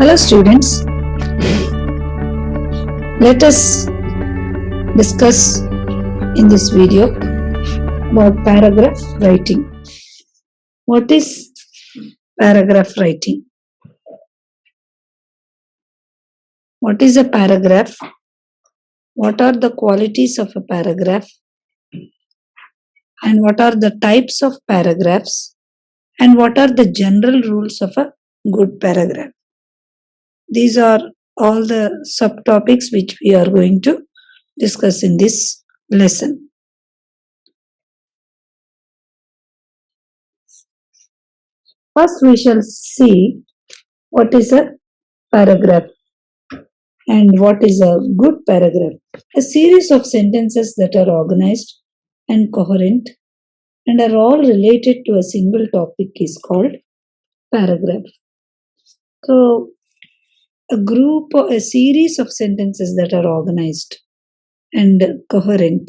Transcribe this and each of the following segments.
Hello students, let us discuss in this video about paragraph writing. What is paragraph writing? What is a paragraph? What are the qualities of a paragraph? And what are the types of paragraphs? And what are the general rules of a good paragraph? These are all the subtopics which we are going to discuss in this lesson. First, we shall see what is a paragraph and what is a good paragraph. A series of sentences that are organized and coherent and are all related to a single topic is called paragraph. So, a series of sentences that are organized and coherent.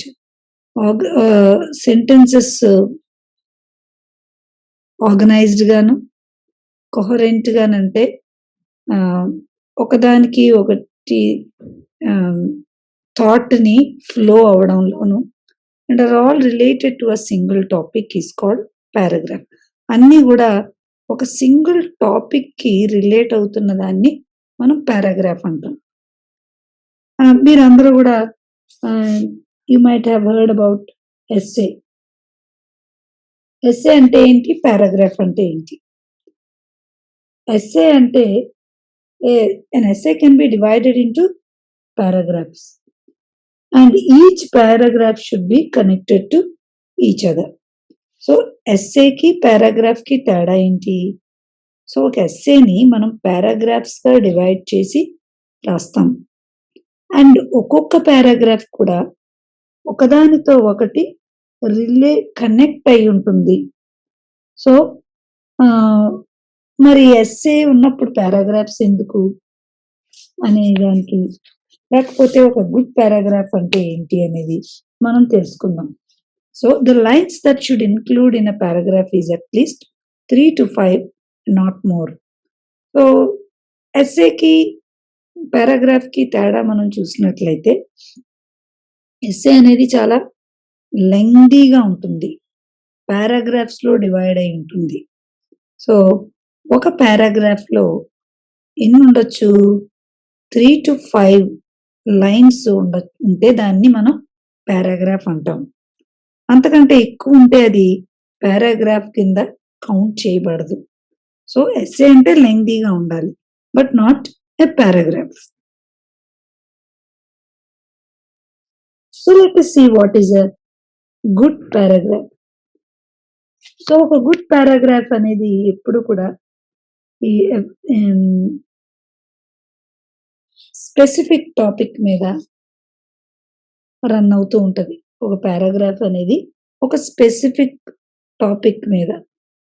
Sentences organized గాను coherent గానంటే ఒకదానికి ఒకటి థాట్ని flow అవడంలోను and are all related to a single topic is called paragraph. అన్నీ కూడా ఒక single టాపిక్కి relate అవుతున్న దాన్ని మనం పారాగ్రాఫ్ అంటాం. మీరందరూ కూడా you might have heard about essay. Essay అంటే ఏంటి, పారాగ్రాఫ్ అంటే ఏంటి? ఎస్సే అంటే an essay can be divided into paragraphs and each paragraph should be connected to each other. So ఎస్సేకి పారాగ్రాఫ్కి తేడా ఏంటి? సో ఒక ఎస్సేని మనం పారాగ్రాఫ్స్గా డివైడ్ చేసి రాస్తాం అండ్ ఒక్కొక్క పారాగ్రాఫ్ కూడా ఒకదానితో ఒకటి కనెక్ట్ అయి ఉంటుంది. సో మరి ఎస్సే ఉన్నప్పుడు పారాగ్రాఫ్స్ ఎందుకు అనే దానికి, లేకపోతే ఒక గుడ్ పారాగ్రాఫ్ అంటే ఏంటి అనేది మనం తెలుసుకుందాం. So the lines that should include in a paragraph is at least 3 to 5, not more. So ఎస్సేకి పారాగ్రాఫ్కి తేడా మనం చూసినట్లయితే ఎస్సే అనేది చాలా లెంగ్దీగా ఉంటుంది, పారాగ్రాఫ్స్లో డివైడ్ అయి ఉంటుంది. సో ఒక పారాగ్రాఫ్లో ఎన్ని ఉండొచ్చు? 3 to 5 లైన్స్ ఉంటే దాన్ని మనం పారాగ్రాఫ్ అంటాం. అంతకంటే ఎక్కువ ఉంటే అది పారాగ్రాఫ్ కింద కౌంట్ చేయబడదు. సో ఎస్సే అంటే లెంగ్దీగా ఉండాలి, but not a paragraph. So let us see what is a good paragraph. So ఒక గుడ్ పారాగ్రాఫ్ అనేది ఎప్పుడు కూడా ఈ స్పెసిఫిక్ టాపిక్ మీద రన్ అవుతూ ఉంటుంది. ఒక పారాగ్రాఫ్ అనేది ఒక స్పెసిఫిక్ టాపిక్ మీద.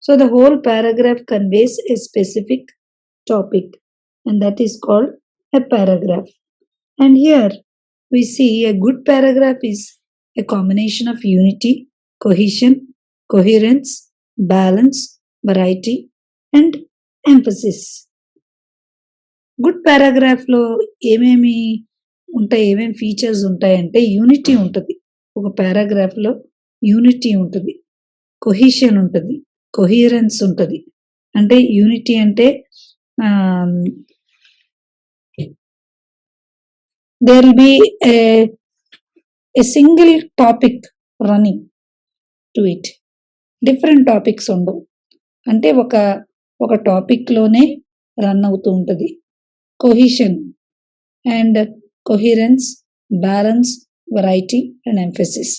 So the whole paragraph conveys a specific topic and that is called a paragraph. And here we see a good paragraph is a combination of unity, cohesion, coherence, balance, variety and emphasis. Good పారాగ్రాఫ్లో ఏమేమి ఉంటాయి, ఏమేమి features ఉంటాయంటే unity ఉంటుంది. ఒక పారాగ్రాఫ్లో unity ఉంటుంది, కొహిషన్ ఉంటుంది, కొహిరెన్స్ ఉంటుంది. అంటే యూనిటీ అంటే there will be a single topic running to it. Different topics ఉండవు, అంటే ఒక టాపిక్లోనే రన్ అవుతూ ఉంటుంది. Cohesion and coherence, balance, variety and emphasis.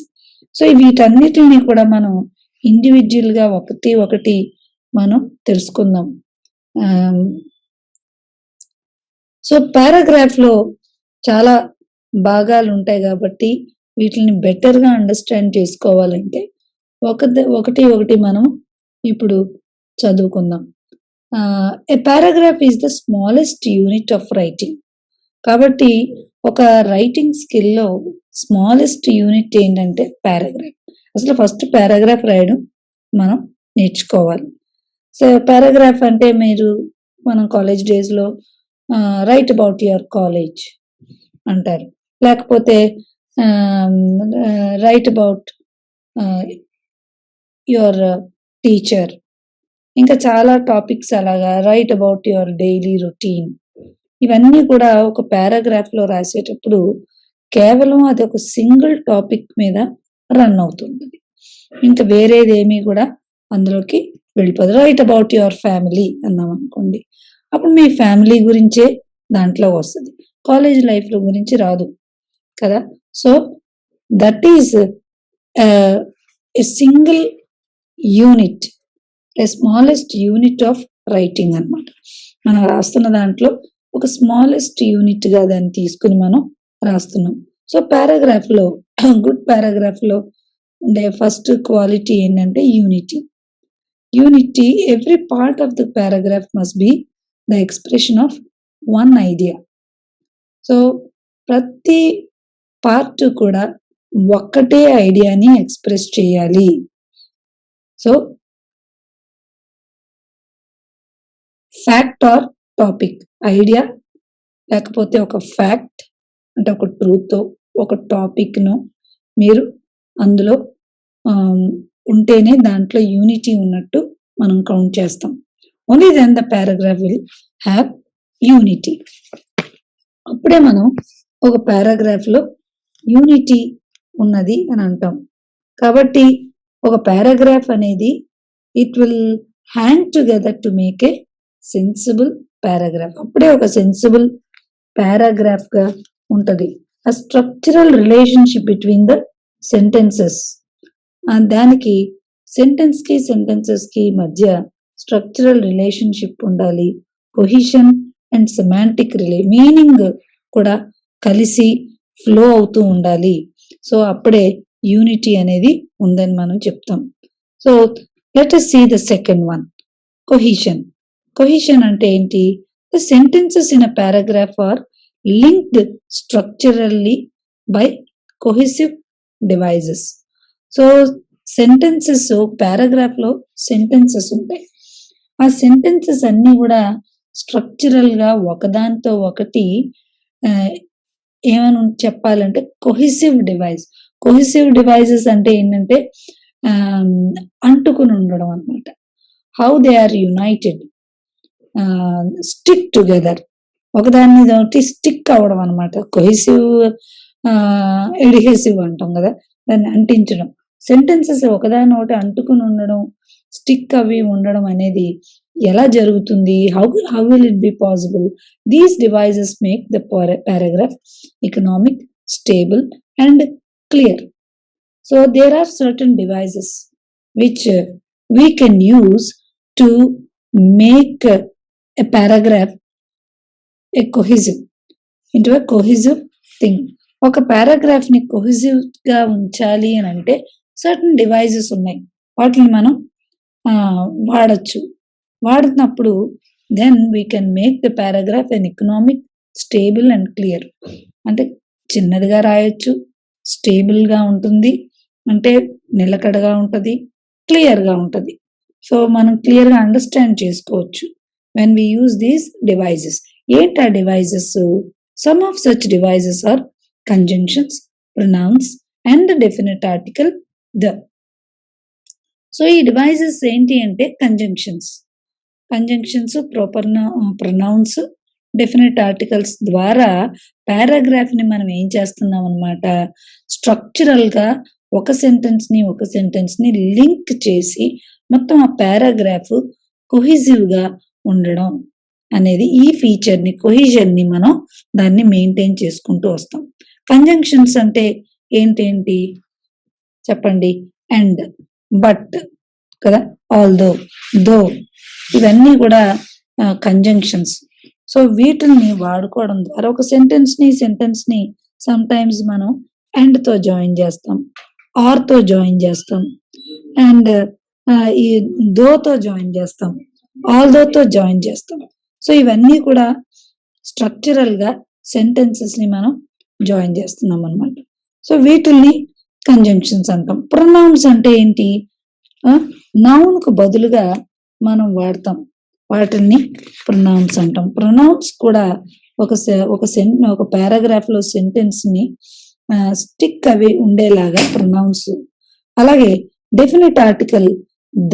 So వీటన్నిటిని కూడా మనం ఇండివిజువల్గా ఒకటి మనం తెలుసుకుందాం. సో పారాగ్రాఫ్లో చాలా భాగాలు ఉంటాయి కాబట్టి వీటిని బెటర్గా అండర్స్టాండ్ చేసుకోవాలంటే ఒకటి మనం ఇప్పుడు చదువుకుందాం. A paragraph is the smallest unit of writing. కాబట్టి ఒక రైటింగ్ స్కిల్లో స్మాలెస్ట్ యూనిట్ ఏంటంటే పారాగ్రాఫ్. అసలు ఫస్ట్ పారాగ్రాఫ్ రాయడం మనం నేర్చుకోవాలి. సో పారాగ్రాఫ్ అంటే మనం కాలేజ్ డేస్లో రైట్ అబౌట్ యువర్ కాలేజ్ అంటారు. లేకపోతే రైట్ అబౌట్ యువర్ టీచర్. ఇంకా చాలా టాపిక్స్ అలాగా write about your daily routine. ఇవన్నీ కూడా ఒక పారాగ్రాఫ్ లో రాసేటప్పుడు కేవలం అది ఒక సింగిల్ టాపిక్ మీద రన్ అవుతుంది. ఇంకా వేరేదేమీ కూడా అందులోకి వెళ్ళిపోదు. రైట్ అబౌట్ యువర్ ఫ్యామిలీ అన్నాం అనుకోండి, అప్పుడు మీ ఫ్యామిలీ గురించే దాంట్లో వస్తుంది, కాలేజ్ లైఫ్ లో గురించి రాదు కదా. So that is a single unit, a smallest unit of writing అన్నమాట. మనం రాస్తున్న దాంట్లో ఒక స్మాలెస్ట్ యూనిట్ గా దాన్ని తీసుకుని మనం రాస్తున్నాం. సో పారాగ్రాఫ్ లో, గుడ్ పారాగ్రాఫ్ లో ఉండే ఫస్ట్ క్వాలిటీ ఏంటంటే unity. Unity, every part of the paragraph must be the expression of one idea. So ప్రతి పార్ట్ కూడా ఒక్కటే ఐడియాని ఎక్స్ప్రెస్ చేయాలి. So fact our topic, idea లేకపోతే ఒక ఫ్యాక్ట్ అంటే ఒక ట్రూత్, ఒక టాపిక్ ను మీరు అందులో ఉంటేనే దాంట్లో యూనిటీ ఉన్నట్టు మనం కౌంట్ చేస్తాం. Only then the paragraph will have unity. అప్పుడే మనం ఒక పారాగ్రాఫ్ లో యూనిటీ ఉన్నది అని అంటాం. కాబట్టి ఒక పారాగ్రాఫ్ అనేది it will hang together to make a sensible paragraph. అప్పుడే ఒక సెన్సిబుల్ పారాగ్రాఫ్ గా ఉంటది. ఆ structural relationship between the sentences, దానికి సెంటెన్సెస్ కి మధ్య స్ట్రక్చరల్ రిలేషన్షిప్ ఉండాలి. కొహిషన్ అండ్ సెమాంటిక్ మీనింగ్ కూడా కలిసి ఫ్లో అవుతూ ఉండాలి. సో అప్పుడే యూనిటీ అనేది ఉందని మనం చెప్తాం. So let us see the second one, cohesion. Cohesion అంటే ఏంటి? The sentences in a paragraph are linked structurally by cohesive devices. So sentences, paragraph లో సెంటెన్సెస్ ఉంటాయి. ఆ సెంటెన్సెస్ అన్ని కూడా స్ట్రక్చరల్ గా ఒకదానితో ఒకటి ఏమని చెప్పాలంటే కొహెసివ్ డివైస్. కొహెసివ్ డివైజెస్ అంటే ఏంటంటే అంటుకుని ఉండడం అనమాట. How they are united, stick together, ఒకదాన్ని ఒకటి స్టిక్ అవడం అనమాట. కొహెసివ్, ఎడిహెసివ్ అంటాం కదా, దాన్ని అంటించడం. సెంటెన్సెస్ ఒకదాని ఒకటి అంటుకుని ఉండడం, స్టిక్ అవి ఉండడం అనేది ఎలా జరుగుతుంది? How will it be possible? These devices make the paragraph economic, stable and clear. So there are certain devices which we can use to make a paragraph a cohesive, into a cohesive thing. ఒక paragraph ని cohesive గా ఉంచాలి అని అంటే certain devices ఉన్నాయి, వాటిని మనం వాడచ్చు. వాడినప్పుడు then we can make the paragraph an economic, stable and clear. అంటే చిన్నదిగా రాయొచ్చు, స్టేబుల్ గా ఉంటుంది, అంటే నిలకడగా ఉంటది, క్లియర్ గా ఉంటది. సో మనం క్లియర్ గా అండర్స్టాండ్ చేసుకోవచ్చు when we use these devices. ఏంటి ఆ devices? Some of such devices are conjunctions, pronouns and the definite article the. So ఈ డివైజెస్ ఏంటి అంటే కంజంక్షన్స్, ప్రొనౌన్స్, డెఫినెట్ ఆర్టికల్స్ ద్వారా పారాగ్రాఫ్ ని మనం ఏం చేస్తున్నాం అనమాట, స్ట్రక్చరల్ గా ఒక సెంటెన్స్ ని లింక్ చేసి మొత్తం ఆ పారాగ్రాఫ్ కొహెసివ్ గా ఉండడం అనేది, ఈ ఫీచర్ ని, కొహిజన్ ని మనం దాన్ని మెయింటైన్ చేసుకుంటూ వస్తాం. కంజంక్షన్స్ అంటే ఏంటేంటి చెప్పండి? అండ్, బట్ కదా, ఆల్దో, దో, ఇవన్నీ కూడా కంజంక్షన్స్. సో వీటిని వాడుకోవడం ద్వారా ఒక సెంటెన్స్ ని సమ్ టైమ్స్ మనం అండ్ తో జాయిన్ చేస్తాం, ఆర్ తో జాయిన్ చేస్తాం, అండ్ ఈ దోతో జాయిన్ చేస్తాం, ఆల్దోతో జాయిన్ చేస్తాం. సో ఇవన్నీ కూడా స్ట్రక్చరల్ గా సెంటెన్సెస్ ని మనం జాయిన్ చేస్తున్నాం అనమాట. సో వీటిల్ని కంజంక్షన్స్ అంటాం. ప్రొనౌన్స్ అంటే ఏంటి? నౌన్ కు బదులుగా మనం వాడతాం. వాటిని ప్రొనౌన్స్ అంటాం. ప్రొనౌన్స్ కూడా ఒక పారాగ్రాఫ్ లో సెంటెన్స్ ని స్టిక్ అవి ఉండేలాగా ప్రొనౌన్స్. అలాగే డెఫినెట్ ఆర్టికల్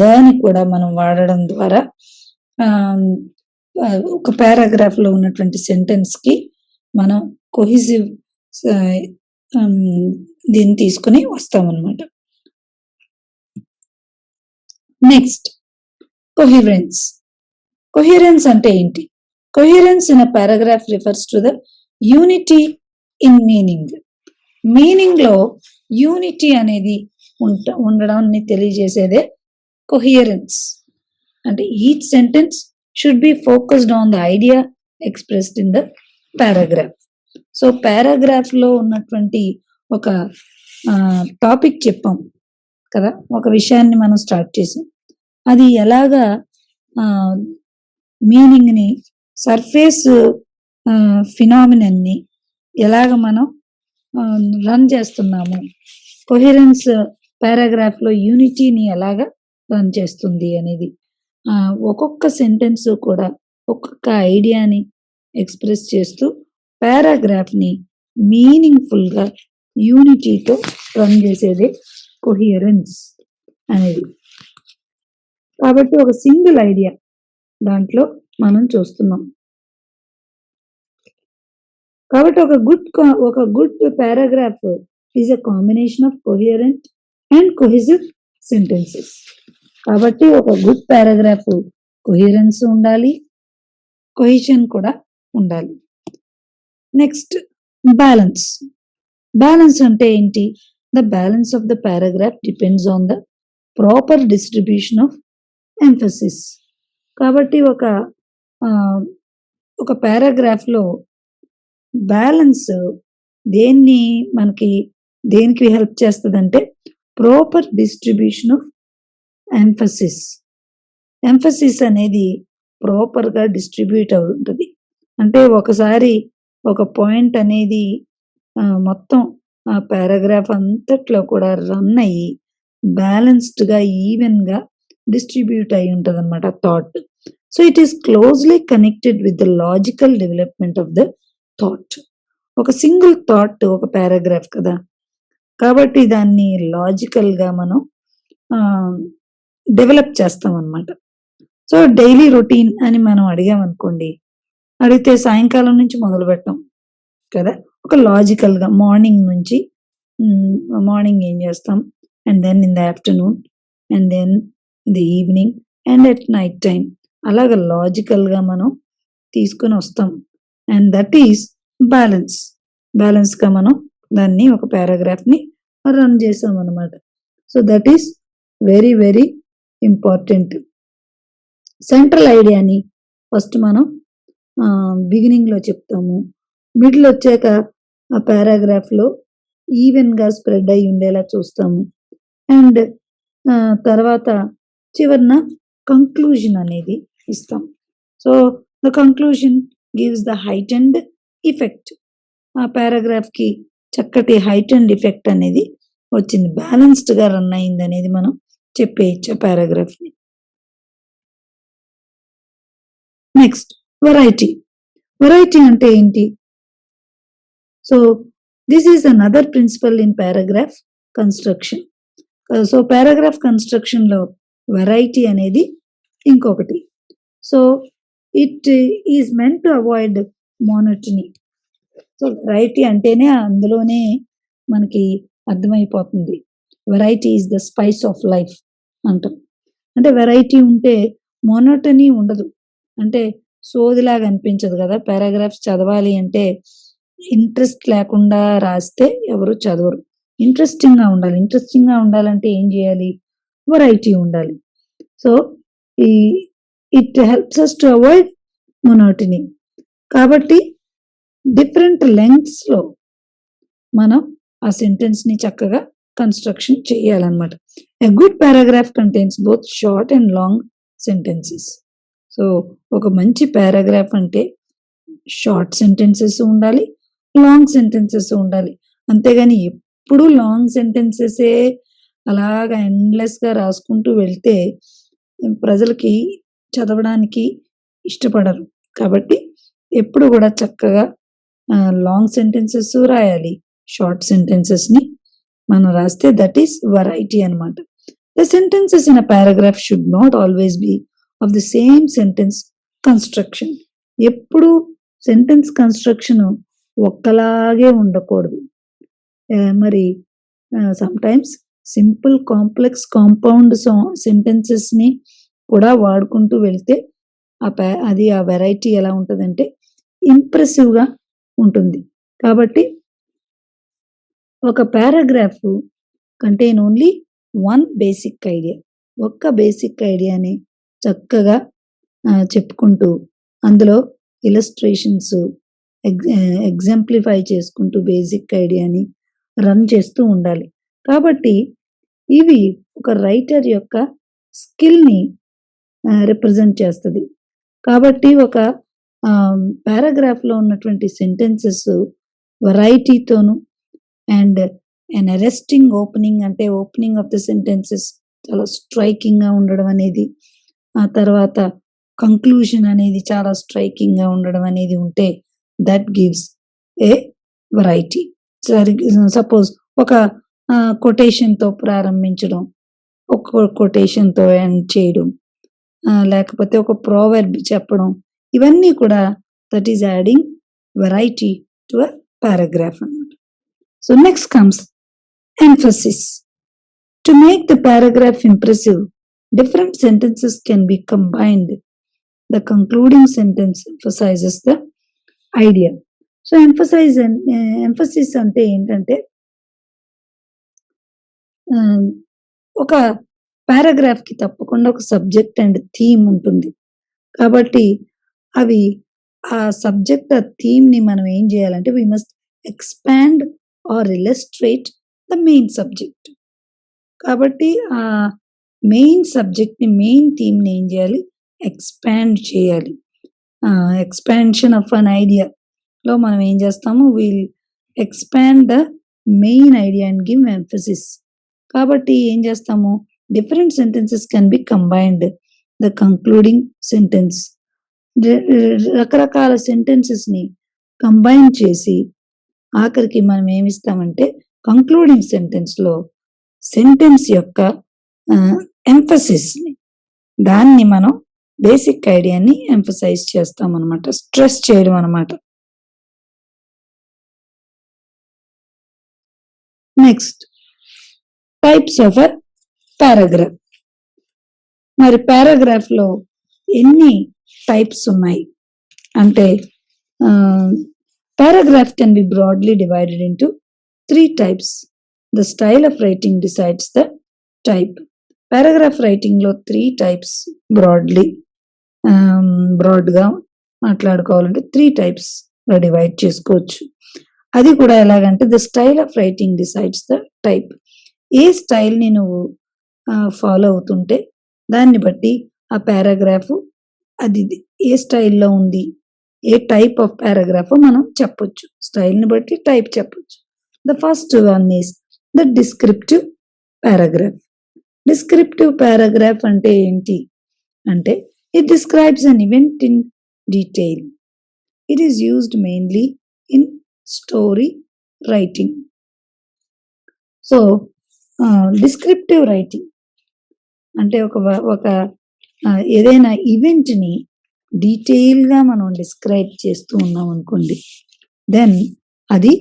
దాన్ని కూడా మనం వాడడం ద్వారా ఒక పారాగ్రాఫ్ లో ఉన్నటువంటి సెంటెన్స్ కి మనం కొహిజివ్ దీన్ని తీసుకుని వస్తామన్నమాట. నెక్స్ట్ కొహిరెన్స్. కొహిరెన్స్ అంటే ఏంటి? Coherence in a paragraph refers to the unity in meaning. Meaning లో యూనిటీ అనేది ఉండడాన్ని తెలియజేసేదే కొహిరెన్స్. అంటే each sentence should be focused on the idea expressed in the paragraph. So paragraph లో ఉన్నటువంటి ఒక టాపిక్ చెప్పాం కదా, ఒక విషయాన్ని మనం స్టార్ట్ చేసాం. అది ఎలాగా మీనింగ్ ని, సర్ఫేస్ ఫినామినన్ ని ఎలాగ మనం రన్ చేస్తున్నాము, కొహిరెన్స్ పారాగ్రాఫ్ లో యూనిటీని ఎలాగా రన్ చేస్తుంది అనేది, ఒక్కొక్క సెంటెన్స్ కూడా ఒక్కొక్క ఐడియాని ఎక్స్ప్రెస్ చేస్తూ పారాగ్రాఫ్ ని మీనింగ్ఫుల్ గా యూనిటీతో రన్ చేసేదే కొహిరెన్స్ అనేది. కాబట్టి ఒక సింగిల్ ఐడియా దాంట్లో మనం చూస్తున్నాం. కాబట్టి ఒక good paragraph is a combination of coherent and cohesive sentences. కాబట్టి ఒక గుడ్ పారాగ్రాఫ్ కొహిరెన్స్ ఉండాలి, కొహిషన్ కూడా ఉండాలి. Next balance. బ్యాలెన్స్ అంటే ఏంటి? The balance of the paragraph depends on the proper distribution of emphasis. కాబట్టి ఒక పారాగ్రాఫ్ లో బ్యాలెన్స్ దేనికి హెల్ప్ చేస్తుందంటే proper distribution of emphasis. Emphasis అనేది ప్రాపర్ గా డిస్ట్రిబ్యూట్ అవుతుంది. అంటే ఒకసారి ఒక పాయింట్ అనేది మొత్తం ఆ పారాగ్రాఫ్ అంతట్లో కూడా రన్ అయ్యి బ్యాలెన్స్డ్ గా, ఈవెన్ గా డిస్ట్రిబ్యూట్ అయి ఉంటుంది అనమాట thought. So it is closely connected with the logical development of the thought. ఒక సింగిల్ థాట్ ఒక పారాగ్రాఫ్ కదా, కాబట్టి దాన్ని లాజికల్ గా మనం డెవలప్ చేస్తాం అనమాట. సో డైలీ రొటీన్ అని మనం అడిగామనుకోండి, అడిగితే సాయంకాలం నుంచి మొదలు పెట్టాం కదా, ఒక లాజికల్ గా మార్నింగ్ ఏం చేస్తాం, and then in the afternoon, and then in the evening, and at night time, అలాగ లాజికల్ గా మనం తీసుకొని వస్తాం. అండ్ దట్ ఈస్ బ్యాలెన్స్ గా మనం దాన్ని ఒక పారాగ్రాఫ్ ని రన్ చేసాం అనమాట. So that is very very important. Central ఐడియాని ఫస్ట్ మనం బిగినింగ్ లో చెప్తాము, మిడిల్ వచ్చాక ఆ పారాగ్రాఫ్ లో ఈవెన్ గా స్ప్రెడ్ అయి ఉండేలా చూస్తాము, అండ్ తర్వాత చివరిన కంక్లూజన్ అనేది ఇస్తాం. So the conclusion gives the heightened effect. ఆ పారాగ్రాఫ్ కి చక్కటి హైటెండ్ ఎఫెక్ట్ అనేది వచ్చింది, బ్యాలెన్స్డ్ గా రన్ అయింది అనేది మనం చెప్పేయచ్చు ఆ పారాగ్రాఫ్ ని. నెక్స్ట్ వెరైటీ అంటే ఏంటి? So this is another principle in paragraph construction. So paragraph construction లో వెరైటీ అనేది ఇంకొకటి. So it is meant to avoid monotony. So variety అంటేనే అందులోనే మనకి అర్థమైపోతుంది, variety is the spice of life అంటాం. అంటే వెరైటీ ఉంటే మోనోటనీ ఉండదు, అంటే సోదిలాగా అనిపించదు కదా. పారాగ్రాఫ్స్ చదవాలి అంటే ఇంట్రెస్ట్ లేకుండా రాస్తే ఎవరు చదవరు, ఇంట్రెస్టింగ్ గా ఉండాలంటే ఏం చేయాలి? వెరైటీ ఉండాలి. So it helps us to avoid monotony. కాబట్టి డిఫరెంట్ లెంగ్త్స్ లో మనం ఆ సెంటెన్స్ ని చక్కగా కన్స్ట్రక్షన్ చేయాలన్నమాట. A good paragraph contains both short and long sentences. So ఒక మంచి పారాగ్రాఫ్ అంటే షార్ట్ సెంటెన్సెస్ ఉండాలి, లాంగ్ సెంటెన్సెస్ ఉండాలి. అంతేగాని ఎప్పుడు లాంగ్ సెంటెన్సెస్ అలాగా ఎండ్లెస్ గా రాసుకుంటూ వెళ్తే ప్రజలకి చదవడానికి ఇష్టపడరు. కాబట్టి ఎప్పుడు కూడా చక్కగా లాంగ్ సెంటెన్సెస్ రాయాలి. షార్ట్ సెంటెన్సెస్‌ని మనం రాస్తే దట్ ఈస్ వెరైటీ అన్నమాట. The sentences in a paragraph should not always be of the same sentence construction. ఎప్పుడు సెంటెన్స్ కన్‌స్ట్రక్షన్ ఒక్కలాగే ఉండకూడదు. మరి సమ్‌టైమ్స్ సింపుల్, కాంప్లెక్స్, కాంపౌండ్ సెంటెన్సెస్‌ని కూడా వాడుకుంటూ వెళ్తే అది ఆ వెరైటీ ఎలా ఉంటదంటే ఇంప్రెసివ్‌గా ఉంటుంది. కాబట్టి ఒక paragraph contain only one basic idea. ఒక్క బేసిక్ ఐడియాని చక్కగా చెప్పుకుంటూ అందులో ఇలస్ట్రేషన్స్ ఎగ్జాంప్లిఫై చేసుకుంటూ బేసిక్ ఐడియాని రన్ చేస్తూ ఉండాలి. కాబట్టి ఇవి ఒక రైటర్ యొక్క స్కిల్‌ని రిప్రజెంట్ చేస్తది. కాబట్టి ఒక పారాగ్రాఫ్‌లో ఉన్నటువంటి సెంటెన్సెస్ వెరైటీతోను అండ్ ఎన్ అరెస్టింగ్ ఓపెనింగ్ అంటే ఓపెనింగ్ ఆఫ్ ద సెంటెన్సెస్ చాలా స్ట్రైకింగ్‌గా ఉండడం అనేది, ఆ తర్వాత కంక్లూజన్ అనేది చాలా స్ట్రైకింగ్‌గా ఉండడం అనేది ఉంటే that gives a variety. Suppose ఒక కొటేషన్‌తో ప్రారంభించడం, ఒక కొటేషన్‌తో ఎండ్ చేయడం, లేకపోతే ఒక ప్రోవర్బ్ చెప్పడం, ఇవన్నీ కూడా that is adding variety to a paragraph అన్నమాట. So next comes emphasis. To make the paragraph impressive, different sentences can be combined. The concluding sentence emphasizes the idea. So emphasis అంటే ఏంటంటే ఒక పారాగ్రాఫ్‌కి తప్పకుండా ఒక సబ్జెక్ట్ అండ్ థీమ్ ఉంటుంది. కాబట్టి అవి ఆ సబ్జెక్ట్, ఆ థీమ్‌ని మనం ఏం చేయాలంటే we must expand or illustrate the main subject. కాబట్టి ఆ మెయిన్ సబ్జెక్ట్‌ని, మెయిన్ థీమ్‌ని ఏం చేయాలి? ఎక్స్‌పాండ్ చేయాలి. ఎక్స్‌పాన్షన్ ఆఫ్ అన్ ఐడియాలో మనం ఏం చేస్తాము? Will expand the main idea and give emphasis. కాబట్టి ఏం చేస్తాము? Different sentences can be combined. The concluding sentence, రకరకాల సెంటెన్సెస్‌ని కంబైన్ చేసి ఆఖరికి మనం ఏమిస్తామంటే కంక్లూడింగ్ సెంటెన్స్‌లో సెంటెన్స్ యొక్క ఎంఫసిస్‌ని, దాన్ని మనం బేసిక్ ఐడియాని ఎంఫసైజ్ చేస్తామన్నమాట. స్ట్రెస్ చేయడం అన్నమాట. Next types of a paragraph. మరి పారాగ్రాఫ్‌లో ఎన్ని టైప్స్ ఉన్నాయి అంటే paragraph can be broadly divided into 3 types. The style of writing decides the type. Paragraph writing లో 3 types broadగా మాట్లాడుకోవాలంటే 3 types గా డివైడ్ చేసుకోవచ్చు. అది కూడా ఎలాగంటే the style of writing decides the type. ఏ స్టైల్‌ని నువ్వు ఫాలో అవుతుంటే దాన్ని బట్టి ఆ పారాగ్రాఫ్ అది ఏ స్టైల్‌లో ఉంది, ఏ టైప్ ఆఫ్ పారాగ్రాఫ్ మనం చెప్పొచ్చు. స్టైల్‌ని బట్టి టైప్ చెప్పొచ్చు. The first one is the descriptive paragraph. Descriptive paragraph అంటే ఏంటి అంటే it describes an event in detail. It is used mainly in story writing. So descriptive writing అంటే ఒక ఏదైనా ఈవెంట్‌ని డీటెయిల్‌గా మనం డిస్క్రైబ్ చేస్తూ ఉన్నాం అనుకోండి, దెన్ అది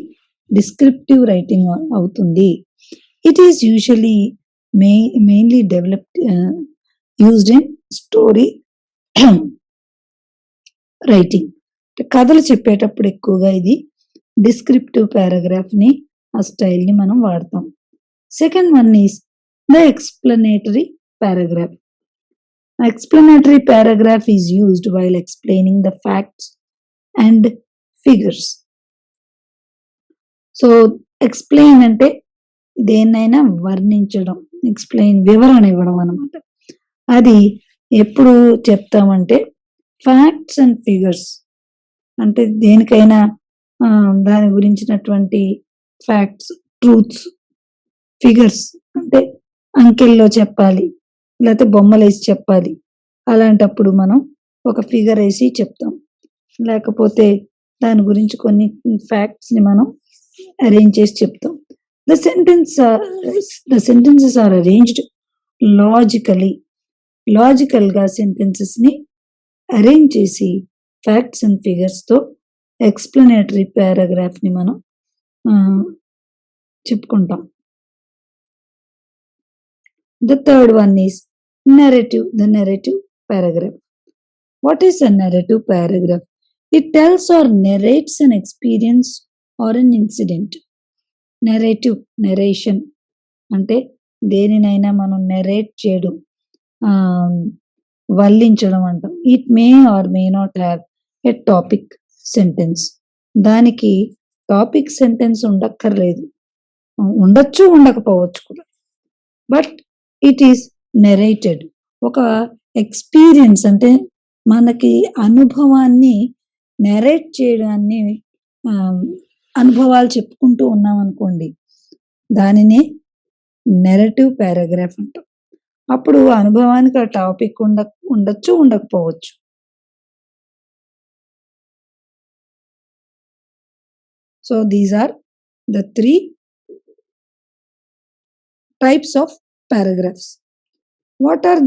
డిస్క్రిప్టివ్ రైటింగ్ అవుతుంది. It is usually mainly used in story writing. కథలు చెప్పేటప్పుడు ఎక్కువగా ఇది డిస్క్రిప్టివ్ పారాగ్రాఫ్‌ని, ఆ స్టైల్‌ని మనం వాడతాం. Second one is the explanatory paragraph. Explanatory paragraph is used while explaining the facts and figures. So explain అంటే దేన్నైనా వర్ణించడం, ఎక్స్ప్లెయిన్ వివరణ ఇవ్వడం అన్నమాట. అది ఎప్పుడు చెప్తామంటే ఫ్యాక్ట్స్ అండ్ ఫిగర్స్ అంటే దేనికైనా దాని గురించినటువంటి ఫ్యాక్ట్స్, ట్రూత్స్, ఫిగర్స్ అంటే అంకెల్లో చెప్పాలి, లేకపోతే బొమ్మలేసి చెప్పాలి. అలాంటప్పుడు మనం ఒక ఫిగర్ వేసి చెప్తాం, లేకపోతే దాని గురించి కొన్ని ఫ్యాక్ట్స్ని మనం అరేంజ్ చేసి చెప్తాం. ద సెంటెన్సెస్ ఆర్ అరేంజ్డ్ లాజికల్గా సెంటెన్సెస్ని అరేంజ్ చేసి ఫ్యాక్ట్స్ అండ్ ఫిగర్స్తో ఎక్స్ప్లెనేటరీ పారాగ్రాఫ్ని మనం చెప్పుకుంటాం. The third one is the narrative paragraph. What is a narrative paragraph? It tells or narrates an experience or an incident. Narration అంటే దేనినైనా మనం narrate చేయడం, వల్లించడం అంటాం. It may or may not have a topic sentence. దానికి topic sentence ఉండక్కర్లేదు, ఉండొచ్చు ఉండకపోవచ్చు కూడా, బట్ ఇట్ ఈస్ నెరేటెడ్. ఒక ఎక్స్పీరియన్స్ అంటే మనకి అనుభవాన్ని నెరేట్ చేయడాన్ని, అనుభవాలు చెప్పుకుంటూ ఉన్నాం అనుకోండి, దానినే నెరేటివ్ పారాగ్రాఫ్ అంటాం. అప్పుడు అనుభవానికి ఆ టాపిక్ ఉండొచ్చు ఉండకపోవచ్చు. So these are the 3 types of paragraphs. What are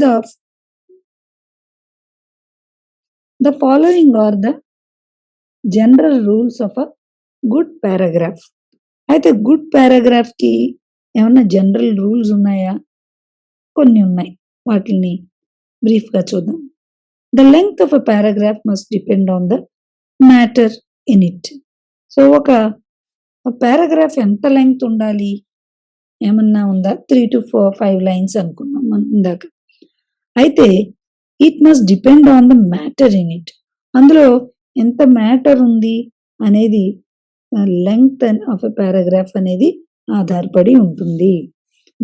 the following are the general rules of a good paragraph. అయితే గుడ్ పారాగ్రాఫ్కి ఏమన్నా జనరల్ రూల్స్ ఉన్నాయా? కొన్ని ఉన్నాయి, వాటిని బ్రీఫ్గా చూద్దాం. The length of a paragraph must depend on the matter in it. So ఒక paragraph ఎంత లెంగ్త్ ఉండాలి, ఏమన్నా ఉందా? 3 to 5 లైన్స్ అనుకున్నాం మనం ఇందాక. అయితే it must depend on the matter in it. అందులో ఎంత మ్యాటర్ ఉంది అనేది లెంగ్త్ ఆఫ్ ఎ పారాగ్రాఫ్ అనేది ఆధారపడి ఉంటుంది.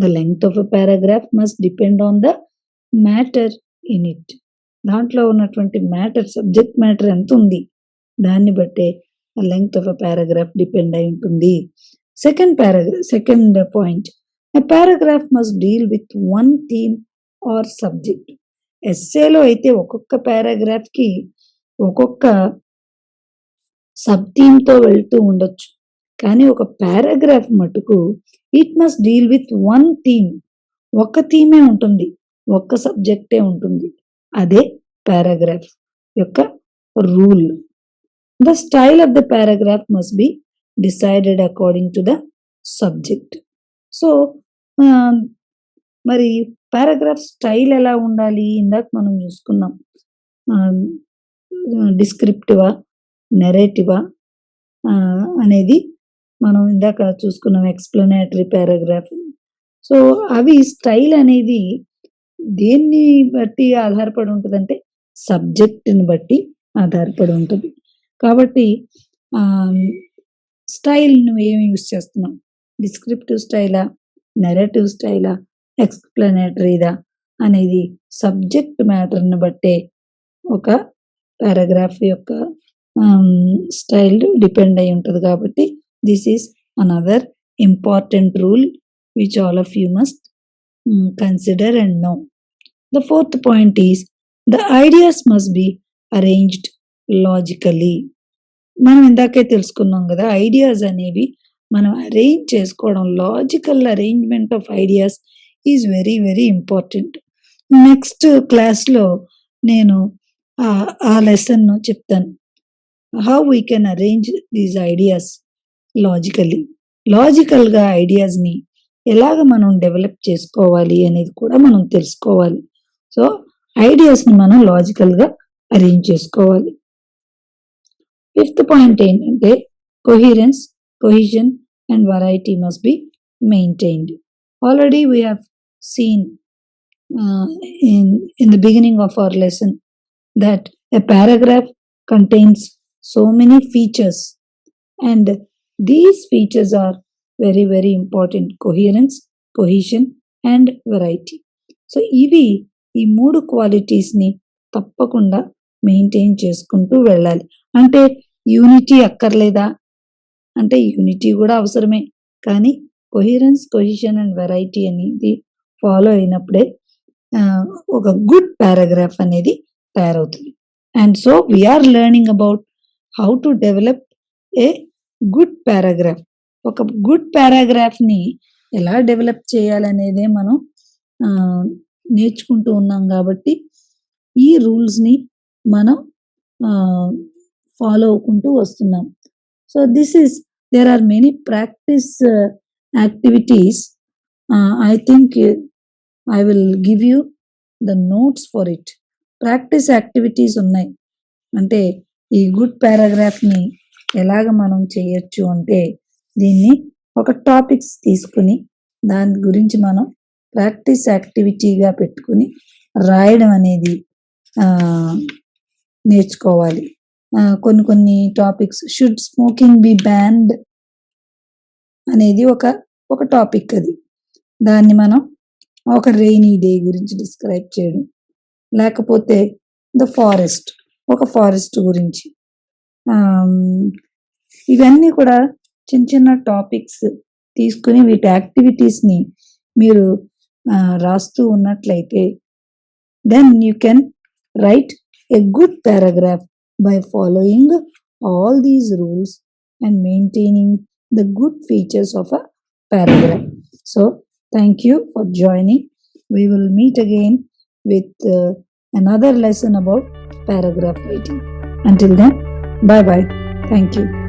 The length of a paragraph must depend on the matter in it. దాంట్లో ఉన్నటువంటి మ్యాటర్, సబ్జెక్ట్ మ్యాటర్ ఎంత ఉంది, దాన్ని బట్టే length of a paragraph depend అయి ఉంటుంది. Second point, a paragraph must deal with one theme or subject. ఎస్సేలో అయితే ఒక్కొక్క పారాగ్రాఫ్కి ఒక్కొక్క సబ్ థీమ్తో వెళ్తూ ఉండొచ్చు, కానీ ఒక పారాగ్రాఫ్ మటుకు it must deal with one theme. ఒక్క థీమే ఉంటుంది, ఒక్క సబ్జెక్టే ఉంటుంది. అదే పారాగ్రాఫ్ యొక్క rule. The style of the paragraph must be decided according to the subject. So మరి పారాగ్రాఫ్ స్టైల్ ఎలా ఉండాలి? ఇందాక మనం చూసుకున్నాం, డిస్క్రిప్టివా, నెరేటివా అనేది మనం ఇందాక చూసుకున్నాం, ఎక్స్ప్లెనేటరీ పారాగ్రాఫ్. సో అవి స్టైల్ అనేది దేన్ని బట్టి ఆధారపడి ఉంటుందంటే సబ్జెక్ట్ని బట్టి ఆధారపడి ఉంటుంది. కాబట్టి స్టైల్ నువ్వు ఏమి యూస్ చేస్తున్నావు? డిస్క్రిప్టివ్ స్టైలా, నెరేటివ్ స్టైలా, ఎక్స్ప్లెనేటరీదా అనేది సబ్జెక్ట్ మ్యాటర్ని బట్టే ఒక పారాగ్రాఫ్ యొక్క స్టైల్ డిపెండ్ అయి ఉంటుంది. కాబట్టి this is another important rule which all of you must consider and know. The fourth point is the ideas must be arranged logically. మనం ఇందాకే తెలుసుకున్నాం కదా, ఐడియాస్ అనేవి మనం అరేంజ్ చేసుకోవడం, logical arrangement of ideas is very very important. Next క్లాస్లో నేను ఆ లెసన్ చెప్తాను, how we can arrange these ideas లాజికల్గా ఐడియాస్ని ఎలాగ మనం డెవలప్ చేసుకోవాలి అనేది కూడా మనం తెలుసుకోవాలి. సో ఐడియాస్ని మనం లాజికల్గా అరేంజ్ చేసుకోవాలి. ఫిఫ్త్ పాయింట్ ఏంటంటే coherence, cohesion and variety must be maintained. Already we have seen in the beginning of our lesson that a paragraph contains so many features, and these features are very very important: coherence, cohesion and variety. So ఇవి ఈ 3 క్వాలిటీస్ని తప్పకుండా maintain చేసుకుంటూ వెళ్ళాలి. అంటే unity అక్కర్లేదా అంటే unity కూడా అవసరమే, కానీ కొహిరెన్స్, కొహిషన్ అండ్ వెరైటీ అనేది ఫాలో అయినప్పుడే ఒక గుడ్ పారాగ్రాఫ్ అనేది తయారవుతుంది. And so we are learning about how to develop a good paragraph. ఒక గుడ్ పారాగ్రాఫ్ని ఎలా డెవలప్ చేయాలనేదే మనం నేర్చుకుంటూ ఉన్నాం కాబట్టి ఈ రూల్స్ని మనం ఫాలో అవుకుంటూ వస్తున్నాం. So there are many practice activities. I think I will give you the notes for it. Practice activities ఉన్నాయి. అంటే ఈ గుడ్ పారాగ్రాఫ్ని ఎలాగ మనం చేయొచ్చు అంటే దీన్ని ఒక టాపిక్స్ తీసుకుని దాని గురించి మనం ప్రాక్టీస్ యాక్టివిటీగా పెట్టుకుని రాయడం అనేది నేర్చుకోవాలి. కొన్ని topics, should smoking be banned అనేది ఒక టాపిక్. అది దాన్ని మనం ఒక రెయినీ డే గురించి డిస్క్రైబ్ చేయడం, లేకపోతే ఒక ఫారెస్ట్ గురించి. ఇవన్నీ కూడా చిన్న చిన్న టాపిక్స్ తీసుకుని వీటి యాక్టివిటీస్ని మీరు రాస్తూ ఉన్నట్లయితే then you can write a good paragraph by following all these rules and maintaining the good features of a paragraph. So thank you for joining. We will meet again with another lesson about paragraph writing. Until then, bye bye. Thank you.